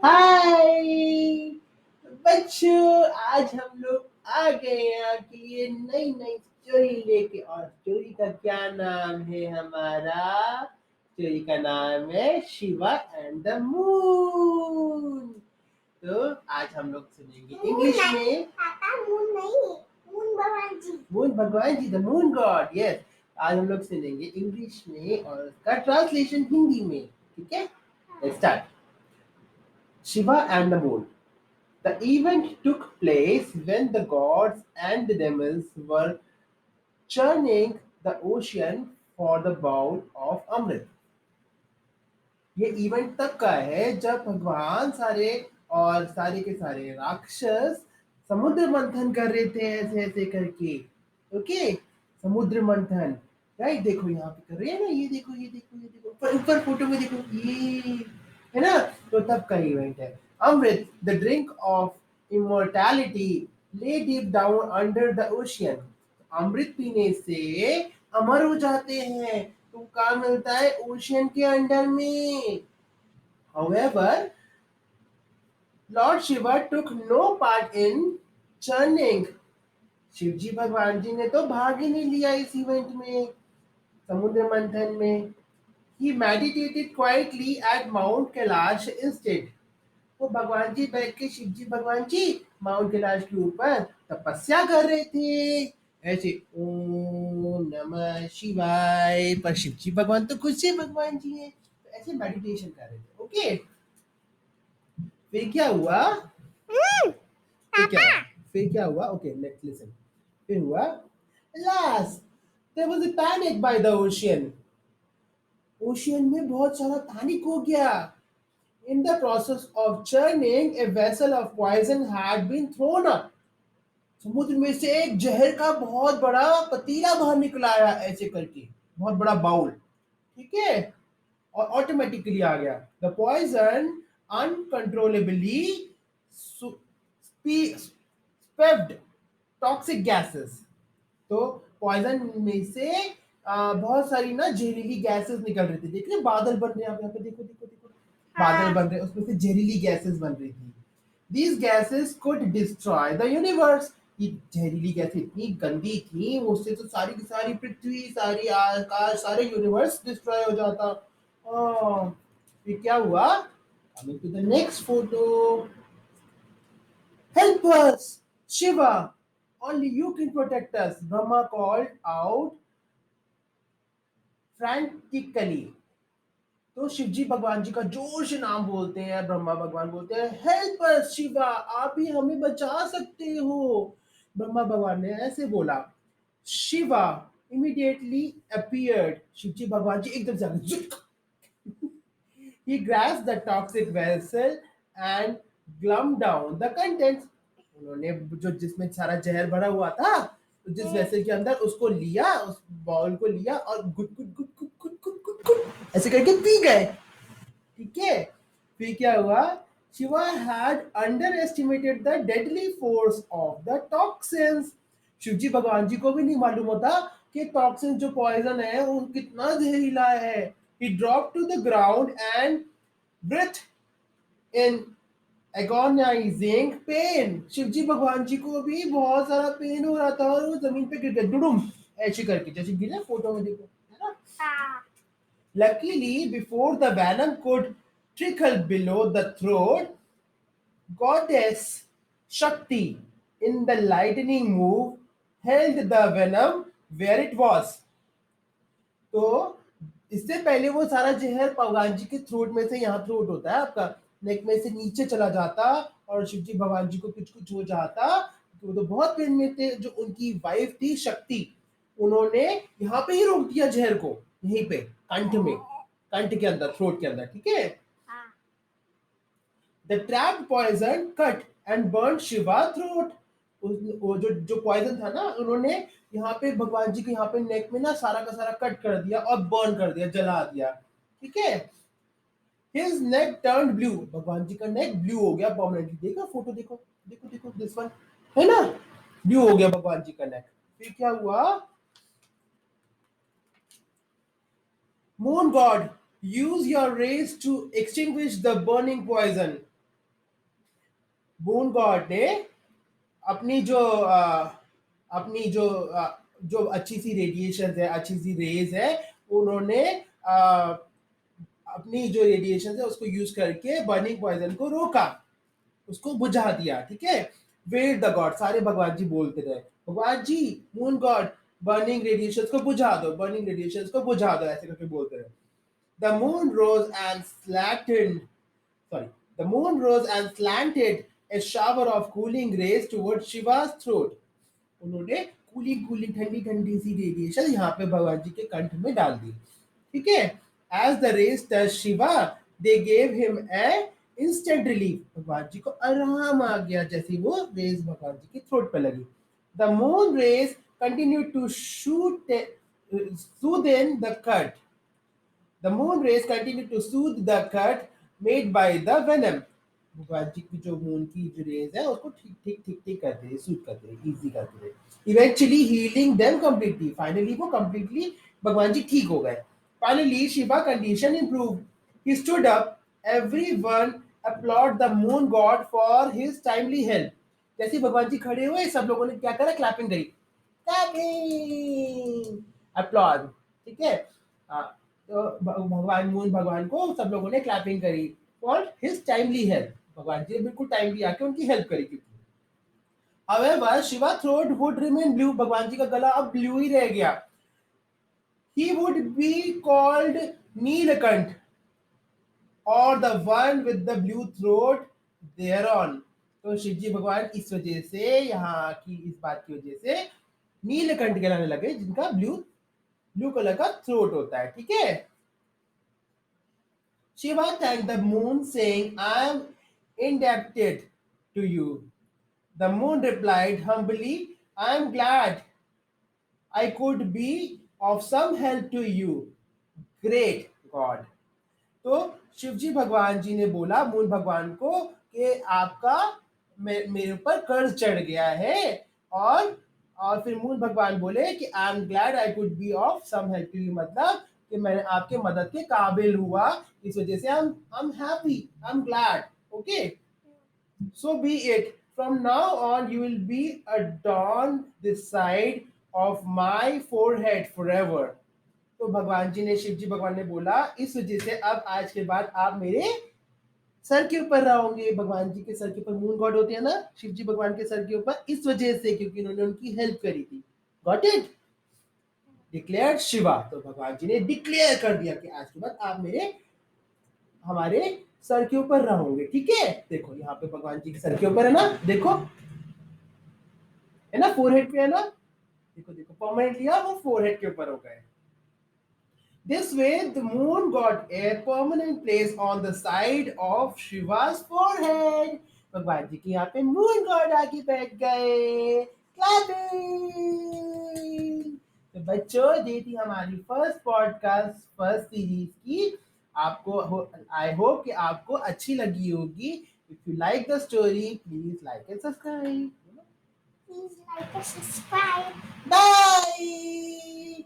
हाय बच्चों, आज हम लोग आ गए हैं आपके लिए नई नई स्टोरी लेके। और स्टोरी का क्या नाम है? हमारा स्टोरी का नाम है शिवा एंड द मून। तो आज हम लोग सुनेंगे इंग्लिश में। पापा मून नहीं, मून भगवान जी। मून भगवान जी, द मून गॉड, यस। आज हम लोग सुनेंगे इंग्लिश में और उसका ट्रांसलेशन हिंदी में। ठीक है, let's start. Shiva and the moon. The event took place when the gods and the demons were churning the ocean for the bowl of Amrit. ये इवेंट तब का है जब भगवान सारे और सारे के सारे राक्षस समुद्र मंथन कर रहे थे, ऐसे ऐसे करके। ओके, समुद्र मंथन। राइट, देखो यहाँ पे कर रहे हैं ना, ये देखो ये देखो ये देखो, ऊपर ऊपर फोटो में देखो, ये है ना। तो तब का इवेंट है। Amrit, the drink of immortality, lay deep down under the ocean. अमृत पीने से अमर हो जाते हैं। तो कहाँ मिलता है? ओशियन के अंडर में। However, Lord Shiva took no part in churning. Shiv जी भगवान जी ने तो भाग ही नहीं लिया इस इवेंट में, समुद्र मंथन में। He meditated quietly at Mount Kailash instead. तो भगवान जी बैठ के, शिव जी भगवान जी माउंट कैलाश के ऊपर तपस्या कर रहे थे, ऐसे ओम नमः शिवाय। पर शिव जी भगवान तो खुद से भगवान जी हैं, तो ऐसे मेडिटेशन कर रहे थे। ओके, फिर क्या हुआ? फिर क्या हुआ? फिर क्या हुआ? Okay, let's listen. फिर हुआ, alas, there was a panic by the ocean. Ocean में बहुत सारा पैनिक हो गया। In the process of churning, a vessel of poison had been thrown up. समुद्र में से एक जहर का बहुत बड़ा पतीला बाहर निकल आया, ऐसे करके बहुत बड़ा बाउल। ठीक है, और ऑटोमेटिकली आ गया। The poison uncontrollably spewed toxic gases. तो पॉइजन में से बहुत सारी ना जहरीली गैसेस निकल रही थी। देखिए बादल बन रहे हैं, आप यहाँ पे देखो देखो देखो, बादल बन रहे हैं, उसमें से जहरीली गैसेस बन रही थी। These gases could destroy the universe. ये जहरीली गैसें इतनी गंदी थी, उससे तो सारी की सारी पृथ्वी, सारी आकाश, सारे यूनिवर्स डिस्ट्रॉय हो जाता। फिर क्या हुआ? Coming to the next photo. Help us, Shiva! Only you can protect us, Brahma called out frantically. तो शिवजी भगवान जी का जोर से नाम बोलते हैं, ब्रह्मा भगवान बोलते हैं, हेल्प अस शिवा, आप ही हमें बचा सकते हो। ब्रह्मा भगवान ने ऐसे बोला। शिवा इमीडिएटली अपीयर्ड, शिवजी भगवान जी एकदम से आगे। He grasped the toxic vessel and glummed down the contents. उन्होंने जो जिसमें सारा जहर भरा हुआ था, तो जिस वेसल के अंदर उसको लिया, उस बाउल को लिया और गुट गुट गुट गुट गुट गुट गुट गुट ऐसे करके पी गए। ठीक है, फिर क्या हुआ? Shiva had under estimated the deadly force of the toxins. Shivji भगवान जी को भी नहीं मालूम होता कि टॉक्सिन जो पॉइजन है वो कितना जहरीला है। He dropped to the ground and breathed in agonizing pain. Shivji भगवान जी को भी बहुत सारा पेन हो रहा था और वो जमीन पे गिर गए, दुडुम ऐसे करके, जैसे गिरे फोटो में देखो, है ना। Luckily, before the venom could trickle below the throat, goddess Shakti, in the lightning move, held the venom where it was. तो इससे पहले वो सारा जहर भगवान जी के थ्रोट में से, यहाँ थ्रोट होता है आपका, नेक में से नीचे चला जाता और शिव जी भगवान जी को कुछ कुछ हो जाता। तो वो तो बहुत पेन में थे। जो उनकी वाइफ थी शक्ति, उन्होंने यहाँ पे ही रोक दिया जहर को, यहीं पे कंठ में, कंठ के अंदर, थ्रोट के अंदर। ठीक है, the trapped poison cut and burn Shiva throat. वो जो पॉइजन था ना, उन्होंने यहाँ पे भगवान जी के यहाँ पे नेक में ना सारा का सारा कट कर दिया और बर्न कर दिया, जला दिया। ठीक है, हिज नेक टर्न ब्लू, भगवान जी का नेक ब्लू हो गया परमानेंटली। देखो फोटो, देखो देखो देखो, दिस वन है ना, ब्लू हो गया भगवान जी का नेक। फिर क्या हुआ? Moon god, use your rays to extinguish the burning poison. Moon God ने अपनी जो अपनी जो अच्छी सी रेडिएशन है, अच्छी सी रेज है, उन्होंने अपनी जो रेडिएशन है उसको यूज करके बर्निंग पॉइजन को रोका, उसको बुझा दिया, ठीक है। वेट द गॉड, सारे भगवान जी बोलते रहे, भगवान जी मून गॉड बर्निंग रेडिएशन को बुझा दो, बर्निंग रेडिएशन को बुझा दो, ऐसे करके बोलते रहे। The moon rose and slanted sorry, the moon rose and slanted a shower of cooling rays towards Shiva's throat. उन्होंने कूलिंग कूलिंग ठंडी ठंडी सी रेडिएशन यहाँ पे भगवान जी के कंठ में डाल दी, ठीक है। As the rays touch Shiva they gave him a instant relief, भगवान जी को आराम आ गया जैसे वो रेस भगवान जी के थ्रोट पे लगी। The moon rays continue to shoot soothe the cut. The moon rays continue to soothe the cut made by the venom. भगवान जी की जो मून की जो रेज है उसको ठीक ठीक ठीक ठीक करते रहे, सूट करते रहे, इजी करते रहे, eventually healing them completely, finally वो कंप्लीटली भगवान जी ठीक हो गए। Finally Shiva condition improve, he stood up, everyone applaud the moon god for his timely help। जैसे भगवान जी खड़े हुए सब लोगों ने क्या करा, क्लैपिंग करी, क्लैपिंग, अपलॉज, ठीक है। तो भगवान मून भगवान को सब लोगों ने क्लैपिंग करी फॉर हिज टाइमली हेल्प, भगवान जी ने बिल्कुल टाइमली आके उनकी हेल्प करी। क्योंकि however Shiva throat would remain blue, भगवान जी का गला अब ब्लू ही रह गया। he would be called Neelkanth और the one with the blue throat thereon। तो शिव जी भगवान इस वजह से, यहाँ की इस बात की वजह से नीलकंठ कहलाने लगे, जिनका ब्लू ब्लू कलर का थ्रोट होता है, ठीक है। Shiva thanked the moon, saying, I am indebted to you. The moon replied humbly, I am glad I could be of some help to you, great God। तो शिव जी भगवान जी ने बोला moon भगवान को कि आपका मेरे ऊपर कर्ज चढ़ गया है, और फिर मून भगवान बोले कि I am glad I could be of some help to you, मतलब कि मैं आपके मदद के काबिल हुआ, इस वजह से I am happy, I am glad, okay. So be it. From now on, you will be adorn this side of my forehead forever। तो भगवान जी ने, शिव जी भगवान ने बोला इस वजह से अब आज के बाद आप मेरे सर के ऊपर रहोगे। भगवान जी के सर के ऊपर मून गॉड होते हैं ना, शिव जी भगवान के सर के ऊपर, इस वजह से क्योंकि उन्होंने उनकी हेल्प करी थी। Got it? डिक्लेयर शिवा, तो भगवान जी ने डिक्लेयर कर दिया कि आज के बाद आप मेरे हमारे सर के ऊपर रहोगे, ठीक है। देखो यहाँ पे भगवान जी के सर के ऊपर है ना, देखो है ना, फोरहेड पे है ना, देखो देखो परमानेंटली वो फोरहेड के ऊपर हो गए। This way, the moon got a permanent place on the side of Shiva's forehead। भगवान जी के यहाँ पे मून गॉड आके बैठ गए, क्लैपिंग। तो बच्चों, ये थी हमारी फर्स्ट पॉडकास्ट फर्स्ट सीरीज की। आपको आई होप कि आपको अच्छी लगी होगी। If you like the story please like and subscribe. Please like and subscribe. Bye.